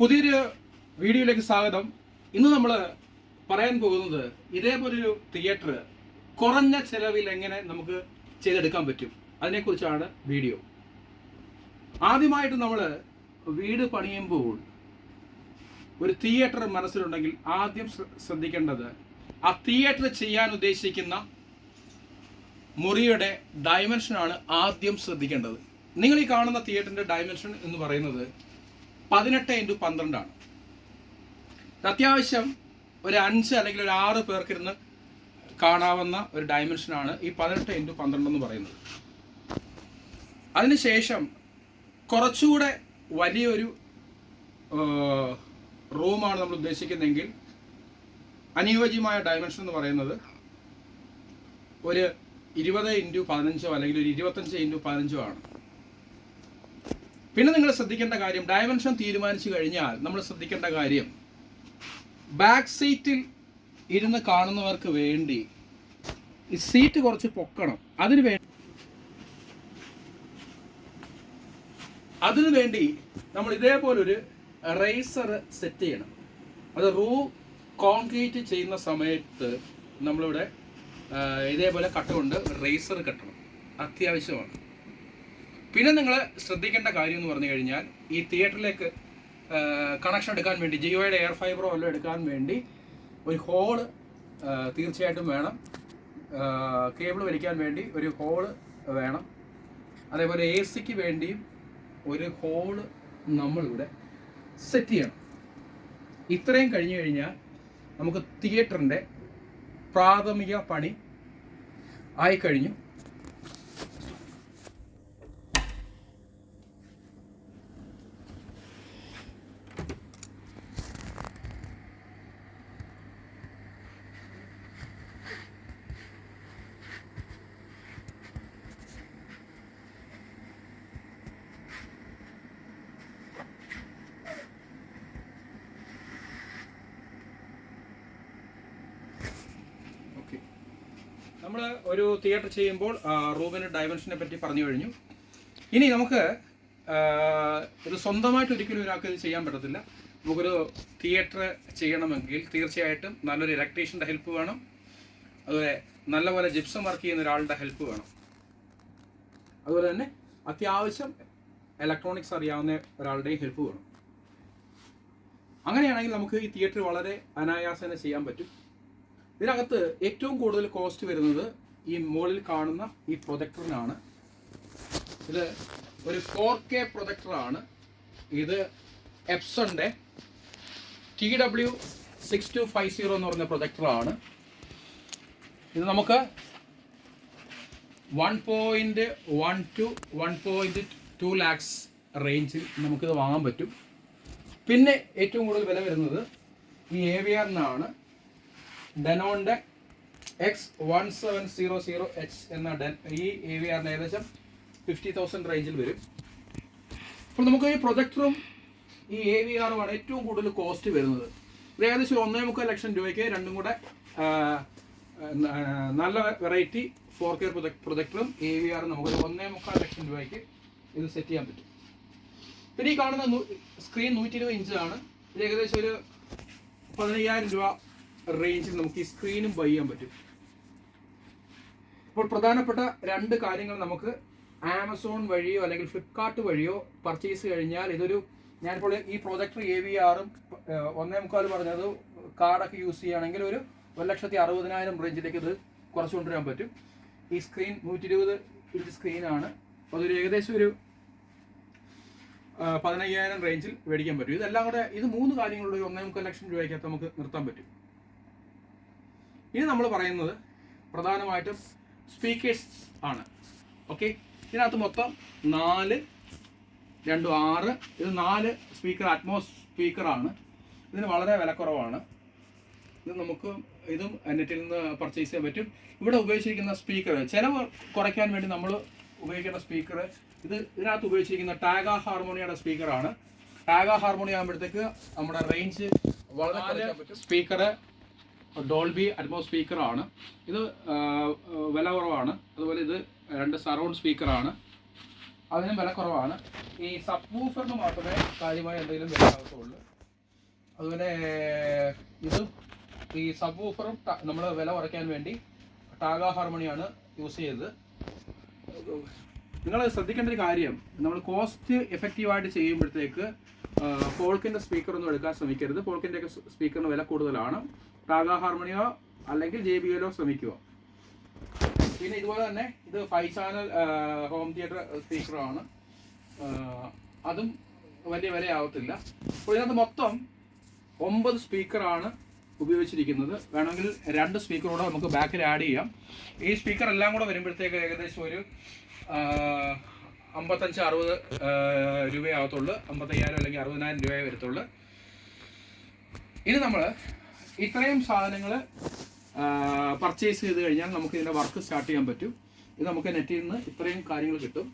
പുതിയൊരു വീഡിയോയിലേക്ക് സ്വാഗതം. ഇന്ന് നമ്മൾ പറയാൻ പോകുന്നത് ഇതേപോലൊരു തിയേറ്റർ കുറഞ്ഞ ചെലവിൽ എങ്ങനെ നമുക്ക് ചെയ്തെടുക്കാൻ പറ്റും അതിനെക്കുറിച്ചാണ് വീഡിയോ. ആദ്യമായിട്ട് നമ്മൾ വീട് പണിയുമ്പോൾ ഒരു തിയേറ്റർ മനസ്സിലുണ്ടെങ്കിൽ ആദ്യം ശ്രദ്ധിക്കേണ്ടത് ആ തിയേറ്റർ ചെയ്യാൻ ഉദ്ദേശിക്കുന്ന മുറിയുടെ ഡയമെൻഷനാണ് ആദ്യം ശ്രദ്ധിക്കേണ്ടത്. നിങ്ങൾ ഈ കാണുന്ന തിയേറ്ററിൻ്റെ ഡയമെൻഷൻ എന്ന് പറയുന്നത് 18x12 ആണ്. അത്യാവശ്യം ഒരു 5 അല്ലെങ്കിൽ ഒരു 6 പേർക്കിരുന്ന് കാണാവുന്ന ഒരു ഡയമെൻഷനാണ് ഈ 18x12 എന്ന് പറയുന്നത്. അതിനുശേഷം കുറച്ചുകൂടെ വലിയൊരു റൂമാണ് നമ്മൾ ഉദ്ദേശിക്കുന്നതെങ്കിൽ അനുയോജ്യമായ ഡയമെൻഷൻ എന്ന് പറയുന്നത് ഒരു 20x15 അല്ലെങ്കിൽ ഒരു 25x15 ആണ്. പിന്നെ നിങ്ങൾ ശ്രദ്ധിക്കേണ്ട കാര്യം, ഡയമെൻഷൻ തീരുമാനിച്ചു കഴിഞ്ഞാൽ നമ്മൾ ശ്രദ്ധിക്കേണ്ട കാര്യം, ബാക്ക് സീറ്റിൽ ഇരുന്ന് കാണുന്നവർക്ക് വേണ്ടി ഈ സീറ്റ് കുറച്ച് പൊക്കണം. അതിനുവേണ്ടി നമ്മൾ ഇതേപോലൊരു റേസർ സെറ്റ് ചെയ്യണം. അത് കോൺക്രീറ്റ് ചെയ്യുന്ന സമയത്ത് നമ്മളിവിടെ ഇതേപോലെ കട്ടുകൊണ്ട് റേസർ കെട്ടണം, അത്യാവശ്യമാണ്. പിന്നെ നിങ്ങൾ ശ്രദ്ധിക്കേണ്ട കാര്യം എന്ന് പറഞ്ഞു കഴിഞ്ഞാൽ, ഈ തിയേറ്ററിലേക്ക് കണക്ഷൻ എടുക്കാൻ വേണ്ടി ജിയോയുടെ എയർ ഫൈബറോ വല്ലതും എടുക്കാൻ വേണ്ടി ഒരു ഹോള് തീർച്ചയായിട്ടും വേണം. കേബിൾ വലിക്കാൻ വേണ്ടി ഒരു ഹോള് വേണം. അതേപോലെ എ സിക്ക് വേണ്ടിയും ഒരു ഹോള് നമ്മളിവിടെ സെറ്റ് ചെയ്യണം. ഇത്രയും കഴിഞ്ഞു കഴിഞ്ഞാൽ നമുക്ക് തിയേറ്ററിൻ്റെ പ്രാഥമിക പണി ആയിക്കഴിഞ്ഞു. നമ്മൾ ഒരു തിയേറ്റർ ചെയ്യുമ്പോൾ റൂമിൻ്റെ ഡയമെൻഷനെ പറ്റി പറഞ്ഞു കഴിഞ്ഞു. ഇനി നമുക്ക് ഇത് സ്വന്തമായിട്ട് ഒരിക്കലും ഒരാൾക്ക് ഇത് ചെയ്യാൻ പറ്റത്തില്ല. നമുക്കൊരു തിയേറ്റർ ചെയ്യണമെങ്കിൽ തീർച്ചയായിട്ടും നല്ലൊരു ഇലക്ട്രീഷ്യൻ്റെ ഹെൽപ്പ് വേണം. അതുപോലെ നല്ലപോലെ ജിപ്സം വർക്ക് ചെയ്യുന്ന ഒരാളുടെ ഹെൽപ്പ് വേണം. അതുപോലെ തന്നെ അത്യാവശ്യം ഇലക്ട്രോണിക്സ് അറിയാവുന്ന ഒരാളുടെയും ഹെൽപ്പ് വേണം. അങ്ങനെയാണെങ്കിൽ നമുക്ക് ഈ തിയേറ്റർ വളരെ അനായാസേന ചെയ്യാൻ പറ്റും. ഇതിനകത്ത് ഏറ്റവും കൂടുതൽ കോസ്റ്റ് വരുന്നത് ഈ മുകളിൽ കാണുന്ന ഈ പ്രൊജക്ടറിനാണ്. ഇത് ഒരു 4K പ്രൊജക്ടറാണ്. ഇത് എപ്സണിൻ്റെ TW6250 എന്ന് പറഞ്ഞ പ്രൊജക്ടറാണ്. ഇത് നമുക്ക് 1.1 to 1.2 lakhs റേഞ്ചിൽ നമുക്കിത് വാങ്ങാൻ പറ്റും. പിന്നെ ഏറ്റവും കൂടുതൽ വില വരുന്നത് ഈ AVRനാണ്. ഡെനോണിൻ്റെ X1700H എന്ന ഈ AVRന് ഏകദേശം 50,000 റേഞ്ചിൽ വരും. അപ്പോൾ നമുക്ക് ഈ പ്രൊജക്ടറും ഈ AVRുമാണ് ഏറ്റവും കൂടുതൽ കോസ്റ്റ് വരുന്നത്. ഏകദേശം 1.25 ലക്ഷം രൂപയ്ക്ക് രണ്ടും കൂടെ നല്ല വെറൈറ്റി 4K പ്രൊജക്ടറും AVRും നമുക്ക് 1.25 ലക്ഷം രൂപയ്ക്ക് ഇത് സെറ്റ് ചെയ്യാൻ പറ്റും. പിന്നെ ഈ കാണുന്ന സ്ക്രീൻ 120 ഇഞ്ചാണ്. ഇത് ഏകദേശം ഒരു 15,000 രൂപ റേഞ്ചിൽ നമുക്ക് ഈ സ്ക്രീനും ബൈ ചെയ്യാൻ പറ്റും. അപ്പോൾ പ്രധാനപ്പെട്ട 2 കാര്യങ്ങൾ നമുക്ക് ആമസോൺ വഴിയോ അല്ലെങ്കിൽ ഫ്ലിപ്കാർട്ട് വഴിയോ പർച്ചേസ് കഴിഞ്ഞാൽ ഞാനിപ്പോൾ ഈ പ്രൊജക്ടർ AVRും 1.25 പറഞ്ഞത് കാർഡൊക്കെ യൂസ് ചെയ്യുകയാണെങ്കിൽ ഒരു 1,60,000 റേഞ്ചിലേക്ക് ഇത് കുറച്ച് കൊണ്ടുവരാൻ പറ്റും. ഈ സ്ക്രീൻ 120 ഇഞ്ച് സ്ക്രീനാണ്. അതൊരു ഏകദേശം ഒരു 15,000 റേഞ്ചിൽ മേടിക്കാൻ പറ്റും. ഇതെല്ലാം കൂടെ ഇത് 3 കാര്യങ്ങളുള്ള ഒരു 1.25 ലക്ഷം രൂപയ്ക്കകത്ത് നമുക്ക് നിർത്താൻ പറ്റും. ഇനി നമ്മൾ പറയുന്നത് പ്രധാനമായിട്ടും സ്പീക്കേഴ്സ് ആണ്. ഓക്കെ, ഇതിനകത്ത് മൊത്തം 4, 2, 6 ഇത് 4 സ്പീക്കർ അറ്റ്മോസ് സ്പീക്കറാണ്. ഇതിന് വളരെ വിലക്കുറവാണ്. ഇത് നമുക്ക് ഇതും നെറ്റിൽ നിന്ന് പർച്ചേസ് ചെയ്യാൻ പറ്റും. ഇവിടെ ഉപയോഗിച്ചിരിക്കുന്ന സ്പീക്കർ ചിലവ് കുറയ്ക്കാൻ വേണ്ടി നമ്മൾ ഉപയോഗിക്കുന്ന സ്പീക്കർ ഇതിനകത്ത് ഉപയോഗിച്ചിരിക്കുന്ന ടാഗ ഹാർമോണിയുടെ സ്പീക്കറാണ്. ടാഗ ഹാർമോണി ആകുമ്പോഴത്തേക്ക് നമ്മുടെ റേഞ്ച് വളരെ സ്പീക്കർ ഡോൾബി അറ്റ്മോസ് സ്പീക്കറാണ്. ഇത് വില കുറവാണ്. അതുപോലെ ഇത് 2 സറൗണ്ട് സ്പീക്കറാണ്. അതിനും വില കുറവാണ്. ഈ സബ് വൂഫറിന് മാത്രമേ കാര്യമായ എന്തെങ്കിലും വില ആകത്തുള്ളൂ. അതുപോലെ ഇതും ഈ സബ് വൂഫറും നമ്മൾ വില കുറയ്ക്കാൻ വേണ്ടി ടാഗ ഹാർമണിയാണ് യൂസ് ചെയ്തത്. നിങ്ങൾ ശ്രദ്ധിക്കേണ്ട ഒരു കാര്യം, നമ്മൾ കോസ്റ്റ് എഫക്റ്റീവായിട്ട് ചെയ്യുമ്പോഴത്തേക്ക് പോൾക്കിൻ്റെ സ്പീക്കറൊന്നും എടുക്കാൻ ശ്രമിക്കരുത്. പോൾക്കിൻ്റെ ഒക്കെ സ്പീക്കറിന് വില കൂടുതലാണ്. ടാഗ ഹാർമണിയോ അല്ലെങ്കിൽ JBLോ ശ്രമിക്കുക. പിന്നെ ഇതുപോലെ തന്നെ ഇത് 5 ചാനൽ ഹോം തിയേറ്റർ സ്പീക്കറാണ്. അതും വലിയ വിലയാവത്തില്ല. അപ്പോൾ ഇതിനകത്ത് മൊത്തം 9 സ്പീക്കറാണ് ഉപയോഗിച്ചിരിക്കുന്നത്. വേണമെങ്കിൽ 2 സ്പീക്കർ കൂടെ നമുക്ക് ബാക്കിൽ ആഡ് ചെയ്യാം. ഈ സ്പീക്കർ എല്ലാം കൂടെ വരുമ്പോഴത്തേക്ക് ഏകദേശം ഒരു 55-60 രൂപയാകത്തുള്ളൂ. 55,000 അല്ലെങ്കിൽ 60,000 രൂപയെ വരത്തുള്ളൂ. ഇനി നമ്മൾ ഇത്രയും സാധനങ്ങൾ പർച്ചേസ് ചെയ്ത് കഴിഞ്ഞാൽ നമുക്ക് ഇതിൻ്റെ വർക്ക് സ്റ്റാർട്ട് ചെയ്യാൻ പറ്റും. ഇത് നമുക്ക് നെറ്റിൽ നിന്ന് ഇത്രയും കാര്യങ്ങൾ കിട്ടും.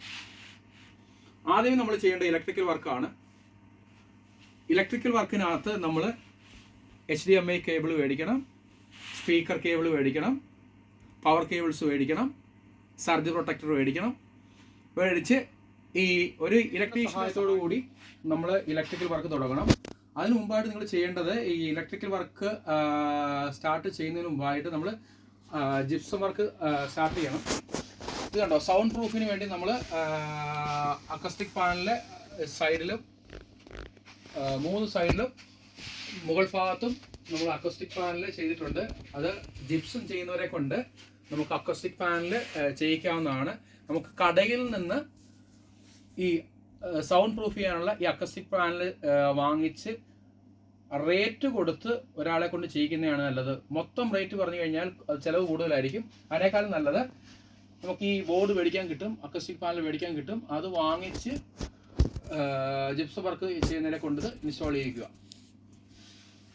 ആദ്യം നമ്മൾ ചെയ്യേണ്ട ഇലക്ട്രിക്കൽ വർക്കാണ്. ഇലക്ട്രിക്കൽ വർക്കിനകത്ത് നമ്മൾ HDMI കേബിൾ മേടിക്കണം, സ്പീക്കർ കേബിൾ മേടിക്കണം, പവർ കേബിൾസ് മേടിക്കണം, സർജ് പ്രൊട്ടക്ടർ മേടിക്കണം. മേടിച്ച് ഈ ഒരു ഇലക്ട്രീഷ്യനോട് കൂടി നമ്മൾ ഇലക്ട്രിക്കൽ വർക്ക് തുടങ്ങണം. അതിന് മുമ്പായിട്ട് നിങ്ങൾ ചെയ്യേണ്ടത് ഈ ഇലക്ട്രിക്കൽ വർക്ക് സ്റ്റാർട്ട് ചെയ്യുന്നതിന് മുമ്പായിട്ട് നമ്മൾ ജിപ്സം വർക്ക് സ്റ്റാർട്ട് ചെയ്യണം. ഇത് കണ്ടോ, സൗണ്ട് പ്രൂഫിന് വേണ്ടി നമ്മൾ അക്കസ്റ്റിക് പാനലിലെ സൈഡിലും 3 സൈഡിലും മുകൾ ഭാഗത്തും നമ്മൾ അക്കോസ്റ്റിക് പാനൽ ചെയ്തിട്ടുണ്ട്. അത് ജിപ്സം ചെയ്യുന്നവരെ കൊണ്ട് നമുക്ക് അക്കോസ്റ്റിക് പാനൽ ചെയ്യിക്കാവുന്നതാണ്. നമുക്ക് കടയിൽ നിന്ന് ഈ സൗണ്ട് പ്രൂഫ് ചെയ്യാനുള്ള ഈ അക്കോസ്റ്റിക് പാനൽ വാങ്ങിച്ച് റേറ്റ് കൊടുത്ത് ഒരാളെ കൊണ്ട് ചെയ്യിക്കുന്നതാണ് നല്ലത്. മൊത്തം റേറ്റ് പറഞ്ഞു കഴിഞ്ഞാൽ ചിലവ് കൂടുതലായിരിക്കും. അതിനേക്കാളും നല്ലത് നമുക്ക് ഈ ബോർഡ് മേടിക്കാൻ കിട്ടും, അക്കോസ്റ്റിക് പാനൽ മേടിക്കാൻ കിട്ടും. അത് വാങ്ങിച്ച് ജിപ്സം വർക്ക് ചെയ്യുന്നതിനെ കൊണ്ട് ഇൻസ്റ്റാൾ ചെയ്യിക്കുക.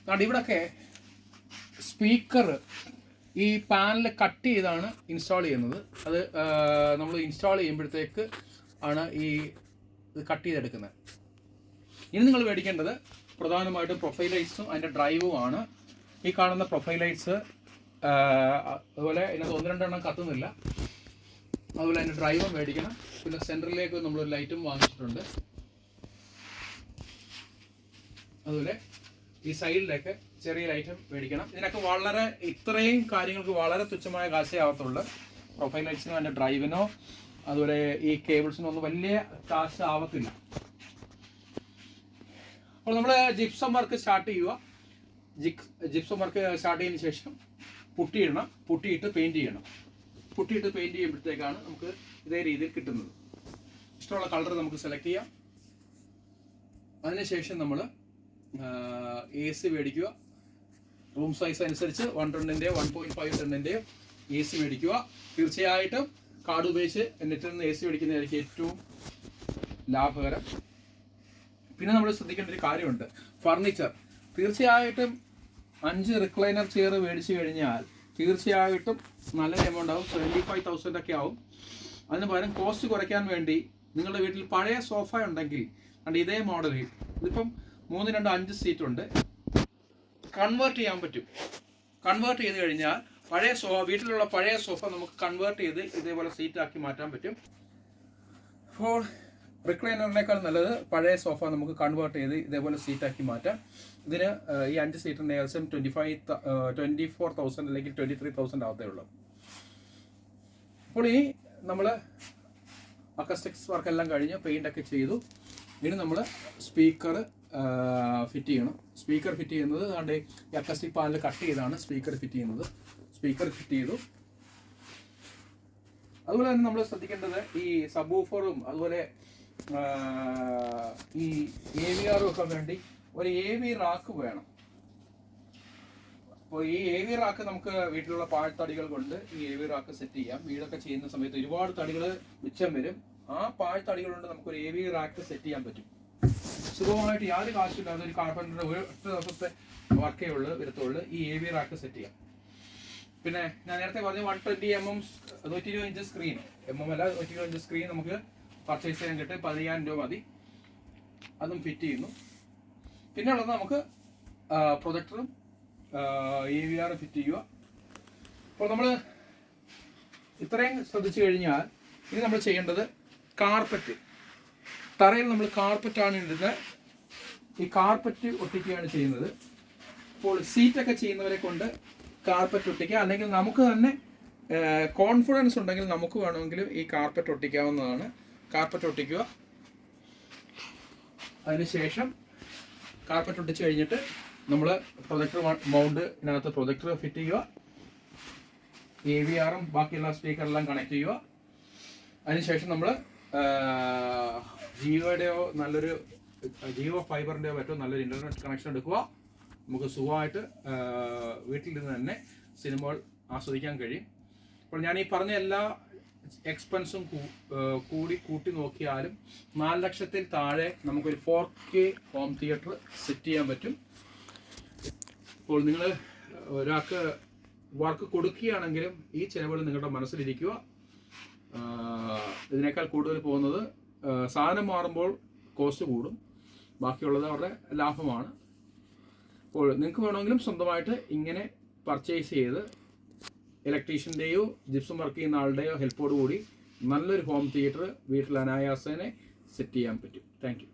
അതുകൊണ്ട് ഇവിടെയൊക്കെ സ്പീക്കർ ഈ പാനൽ കട്ട് ചെയ്താണ് ഇൻസ്റ്റാൾ ചെയ്യുന്നത്. അത് നമ്മൾ ഇൻസ്റ്റാൾ ചെയ്യുമ്പോഴത്തേക്ക് ആണ് ഈ ഇത് കട്ട് ചെയ്തെടുക്കുന്നത്. ഇനി നിങ്ങൾ മേടിക്കേണ്ടത് പ്രധാനമായിട്ടും പ്രൊഫൈൽ ലൈറ്റ്സും അതിൻ്റെ ഡ്രൈവുമാണ്. ഈ കാണുന്ന പ്രൊഫൈൽ ലൈറ്റ്സ് അതുപോലെ ഇതിനകത്ത് 1-2 എണ്ണം കത്തുന്നില്ല. അതുപോലെ അതിൻ്റെ ഡ്രൈവും മേടിക്കണം. പിന്നെ സെൻറ്ററിലേക്ക് നമ്മളൊരു ലൈറ്റും വാങ്ങിച്ചിട്ടുണ്ട്. അതുപോലെ ഈ സൈഡിലേക്ക് ചെറിയ ലൈറ്റും മേടിക്കണം. ഇതിനൊക്കെ വളരെ ഇത്രയും കാര്യങ്ങൾക്ക് വളരെ തുച്ഛമായ കാശേ ആവത്തുള്ളൂ. പ്രൊഫൈൽ ലൈറ്റ്സിനോ അതിൻ്റെ ഡ്രൈവിനോ അതുപോലെ ഈ കേബിൾസിനോ ഒന്നും വലിയ കാശ് ആവത്തില്ല. അപ്പോൾ നമ്മൾ ജിപ്സം വർക്ക് സ്റ്റാർട്ട് ചെയ്യുക. ജിപ്സം വർക്ക് സ്റ്റാർട്ട് ചെയ്തതിന് ശേഷം പുട്ടിയിടണം. പുട്ടിയിട്ട് പെയിൻറ് ചെയ്യണം. പുട്ടിയിട്ട് പെയിൻറ് ചെയ്യുമ്പോഴത്തേക്കാണ് നമുക്ക് ഇതേ രീതിയിൽ കിട്ടുന്നത്. ഇഷ്ടമുള്ള കളർ നമുക്ക് സെലക്ട് ചെയ്യാം. അതിനുശേഷം നമ്മൾ AC മേടിക്കുക. റൂം സൈസ് അനുസരിച്ച് 1 ടണ്ണിൻ്റെയോ 1.5 ടണ്ണിൻ്റെയോ AC മേടിക്കുക. തീർച്ചയായിട്ടും കാർഡ് ഉപയോഗിച്ച് നെറ്റിൽ നിന്ന് AC മേടിക്കുന്നതായിരിക്കും ഏറ്റവും ലാഭകരം. പിന്നെ നമ്മൾ ശ്രദ്ധിക്കേണ്ട ഒരു കാര്യമുണ്ട്, ഫർണിച്ചർ. തീർച്ചയായിട്ടും 5 റിക്ലൈനർ ചെയർ മേടിച്ചു കഴിഞ്ഞാൽ തീർച്ചയായിട്ടും നല്ലൊരു എമൗണ്ട് ആവും. 75,000 ഒക്കെ ആവും. അതിന് പകരം കോസ്റ്റ് കുറയ്ക്കാൻ വേണ്ടി നിങ്ങളുടെ വീട്ടിൽ പഴയ സോഫ ഉണ്ടെങ്കിൽ അതുകൊണ്ട് ഇതേ മോഡലിൽ ഇതിപ്പം 3-2-5 സീറ്റ് ഉണ്ട്, കൺവേർട്ട് ചെയ്യാൻ പറ്റും. കൺവേർട്ട് ചെയ്ത് കഴിഞ്ഞാൽ വീട്ടിലുള്ള പഴയ സോഫ നമുക്ക് കൺവേർട്ട് ചെയ്ത് ഇതേപോലെ സീറ്റാക്കി മാറ്റാൻ പറ്റും. അപ്പോൾ റിക്ലൈനറിനേക്കാൾ നല്ലത് പഴയ സോഫ നമുക്ക് കൺവേർട്ട് ചെയ്ത് ഇതേപോലെ സീറ്റാക്കി മാറ്റാം. ഇതിന് ഈ 5 സീറ്റിന് ഏകദേശം 24,000 അല്ലെങ്കിൽ 23,000 ആവത്തേ ഉള്ളൂ. അപ്പോൾ ഈ നമ്മൾ അക്കസ്റ്റിക്സ് വർക്കെല്ലാം കഴിഞ്ഞ് പെയിൻ്റൊക്കെ ചെയ്തു. ഇനി നമ്മൾ സ്പീക്കർ ഫിറ്റ് ചെയ്യണം. സ്പീക്കർ ഫിറ്റ് ചെയ്യുന്നത് അതുകൊണ്ട് ഈ അക്കസ്റ്റിക് പാനൽ കട്ട് ചെയ്താണ് സ്പീക്കർ ഫിറ്റ് ചെയ്യുന്നത്. സ്പീക്കർ ഫിറ്റ് ചെയ്തു. അതുപോലെ തന്നെ നമ്മൾ ശ്രദ്ധിക്കേണ്ടത് ഈ സബ് വൂഫറും അതുപോലെ ഈ AVR ഒക്കെ വേണ്ടി ഒരു AV റാക്ക് വേണം. അപ്പോൾ ഈ AV റാക്ക് നമുക്ക് വീട്ടിലുള്ള പാഴ്ത്തടികൾ കൊണ്ട് ഈ AV റാക്ക് സെറ്റ് ചെയ്യാം. വീടൊക്കെ ചെയ്യുന്ന സമയത്ത് ഒരുപാട് തടികൾ മിച്ചം വരും. ആ പാഴ്ത്തടികൾ കൊണ്ട് നമുക്കൊരു AV റാക്ക് സെറ്റ് ചെയ്യാൻ പറ്റും. സുഖമായിട്ട് യാതൊരു കാശില്ലാതെ ഒരു കാർപ്പൻ്ററിൻ്റെ 1 ദിവസത്തെ വർക്കേ വരത്തുള്ളൂ ഈ AV റാക്ക് സെറ്റ് ചെയ്യാം. പിന്നെ ഞാൻ നേരത്തെ പറഞ്ഞ 120 mm 120 ഇഞ്ച് സ്ക്രീൻ, അല്ല 120 ഇഞ്ച് സ്ക്രീൻ നമുക്ക് പർച്ചേസ് ചെയ്യാൻ കിട്ടും. 15,000 രൂപ മതി. അതും ഫിറ്റ് ചെയ്യുന്നു. പിന്നെ ഉള്ളത് നമുക്ക് പ്രൊജക്ടറും AVR ഫിറ്റ് ചെയ്യുക. അപ്പോൾ നമ്മൾ ഇത്രയും ശ്രദ്ധിച്ചു കഴിഞ്ഞാൽ ഇനി നമ്മൾ ചെയ്യേണ്ടത് കാർപ്പറ്റ്. തറയിൽ നമ്മൾ കാർപ്പറ്റാണ് ഇടുന്നത്. ഈ കാർപ്പറ്റ് ഒട്ടിക്കുകയാണ് ചെയ്യുന്നത്. അപ്പോൾ സീറ്റൊക്കെ ചെയ്യുന്നവരെ കൊണ്ട് കാർപ്പറ്റ് ഒട്ടിക്കുക, അല്ലെങ്കിൽ നമുക്ക് തന്നെ കോൺഫിഡൻസ് ഉണ്ടെങ്കിൽ നമുക്ക് വേണമെങ്കിൽ ഈ കാർപ്പറ്റ് ഒട്ടിക്കാവുന്നതാണ്. കാർപ്പറ്റ് ഒട്ടിക്കുക. അതിനുശേഷം കാർപ്പറ്റ് ഒട്ടിച്ച് കഴിഞ്ഞിട്ട് നമ്മൾ പ്രൊജക്ടർ മൗണ്ടിനകത്ത് പ്രൊജക്ടർ ഫിറ്റ് ചെയ്യുക. AVRും ബാക്കിയുള്ള സ്പീക്കറെല്ലാം കണക്ട് ചെയ്യുക. അതിനുശേഷം നമ്മൾ ജിയോയുടെയോ നല്ലൊരു ജിയോ ഫൈബറിൻ്റെയോ മറ്റോ നല്ലൊരു ഇൻ്റർനെറ്റ് കണക്ഷൻ എടുക്കുക. നമുക്ക് സുഖമായിട്ട് വീട്ടിൽ നിന്ന് തന്നെ സിനിമകൾ ആസ്വദിക്കാൻ കഴിയും. അപ്പോൾ ഞാൻ ഈ പറഞ്ഞ എല്ലാ എക്സ്പെൻസും കൂട്ടി നോക്കിയാലും 4 ലക്ഷത്തിൽ താഴെ നമുക്കൊരു 4K ഹോം തിയേറ്റർ സെറ്റ് ചെയ്യാൻ പറ്റും. അപ്പോൾ നിങ്ങൾ ഒരാൾക്ക് വർക്ക് കൊടുക്കുകയാണെങ്കിലും ഈ ചിലവുകൾ നിങ്ങളുടെ മനസ്സിലിരിക്കുക. ഇതിനേക്കാൾ കൂടുതൽ പോകുന്നത് സാധനം മാറുമ്പോൾ കോസ്റ്റ് കൂടും, ബാക്കിയുള്ളത് അവരുടെ ലാഭമാണ്. അപ്പോൾ നിങ്ങൾക്ക് വേണമെങ്കിലും സ്വന്തമായിട്ട് ഇങ്ങനെ പർച്ചേസ് ചെയ്ത് ഇലക്ട്രീഷ്യൻ്റെയോ ജിപ്സം വർക്ക് ചെയ്യുന്ന ആളുടെയോ ഹെൽപ്പോടുകൂടി നല്ലൊരു ഹോം തിയേറ്റർ വീട്ടിൽ അനായാസേനെ സെറ്റ് ചെയ്യാൻ പറ്റും. Thank you.